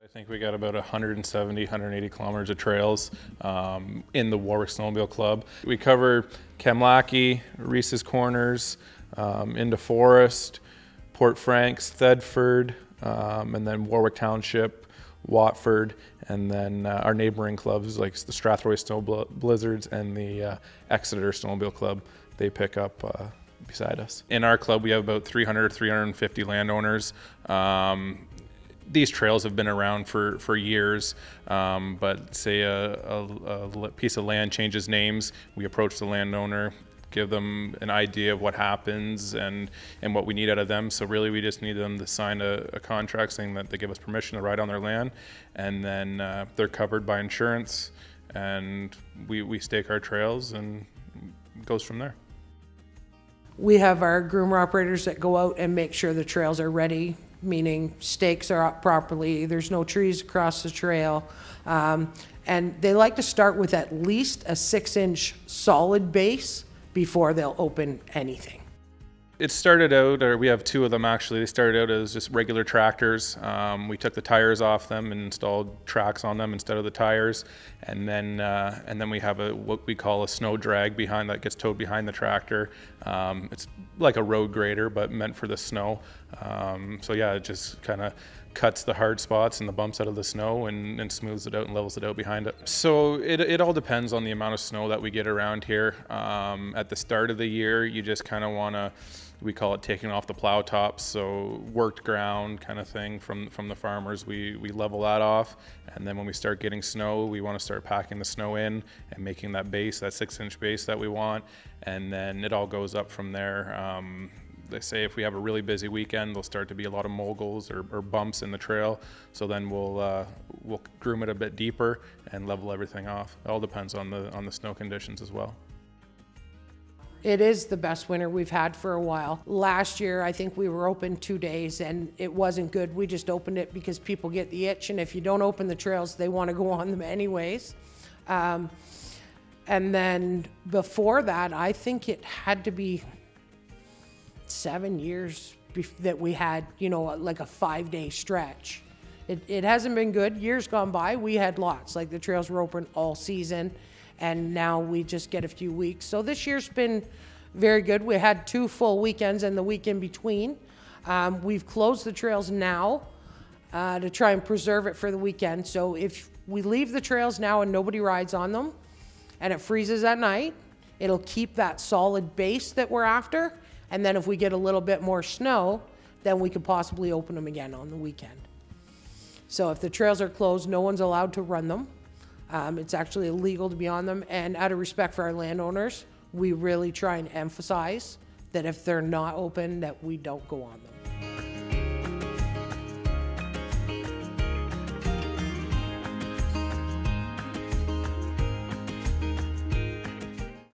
I think we got about 170, 180 kilometers of trails in the Warwick Snowmobile Club. We cover Kamlaki, Reese's Corners, into Forest, Port Franks, Thedford, and then Warwick Township, Watford, and then our neighboring clubs like the Strathroy Snow Blizzards and the Exeter Snowmobile Club. They pick up beside us. In our club, we have about 300, 350 landowners. These trails have been around for years, but say a piece of land changes names, we approach the landowner, give them an idea of what happens and what we need out of them. So really we just need them to sign a contract saying that they give us permission to ride on their land, and then they're covered by insurance, and we stake our trails and it goes from there. We have our groomer operators that go out and make sure the trails are ready, meaning stakes are up properly, there's no trees across the trail, and they like to start with at least a 6-inch solid base before they'll open anything. It started out, or we have two of them actually, they started out as just regular tractors. We took the tires off them and installed tracks on them instead of the tires, and then we have what we call a snow drag behind that gets towed behind the tractor. It's like a road grader but meant for the snow. So yeah, it just kind of cuts the hard spots and the bumps out of the snow and smooths it out and levels it out behind it. So it all depends on the amount of snow that we get around here. At the start of the year, you just kind of want to, we call it taking off the plow tops, so worked ground kind of thing from the farmers. We level that off, and then when we start getting snow, we want to start packing the snow in and making that base, that 6-inch base that we want, and then it all goes up from there. They say if we have a really busy weekend, there'll start to be a lot of moguls or bumps in the trail, so then we'll groom it a bit deeper and level everything off. It all depends on the snow conditions as well. It is the best winter we've had for a while. Last year, I think we were open 2 days and it wasn't good. We just opened it because people get the itch, and if you don't open the trails, they want to go on them anyways. And then before that, I think it had to be 7 years that we had, you know, like a 5-day stretch. It hasn't been good. Years gone by, we had lots, like the trails were open all season, and now we just get a few weeks. So this year's been very good. We had 2 full weekends and the week in between. We've closed the trails now to try and preserve it for the weekend. So if we leave the trails now and nobody rides on them and it freezes at night, it'll keep that solid base that we're after. And then if we get a little bit more snow, then we could possibly open them again on the weekend. So if the trails are closed, no one's allowed to run them. It's actually illegal to be on them, and out of respect for our landowners, we really try and emphasize that if they're not open, that we don't go on them.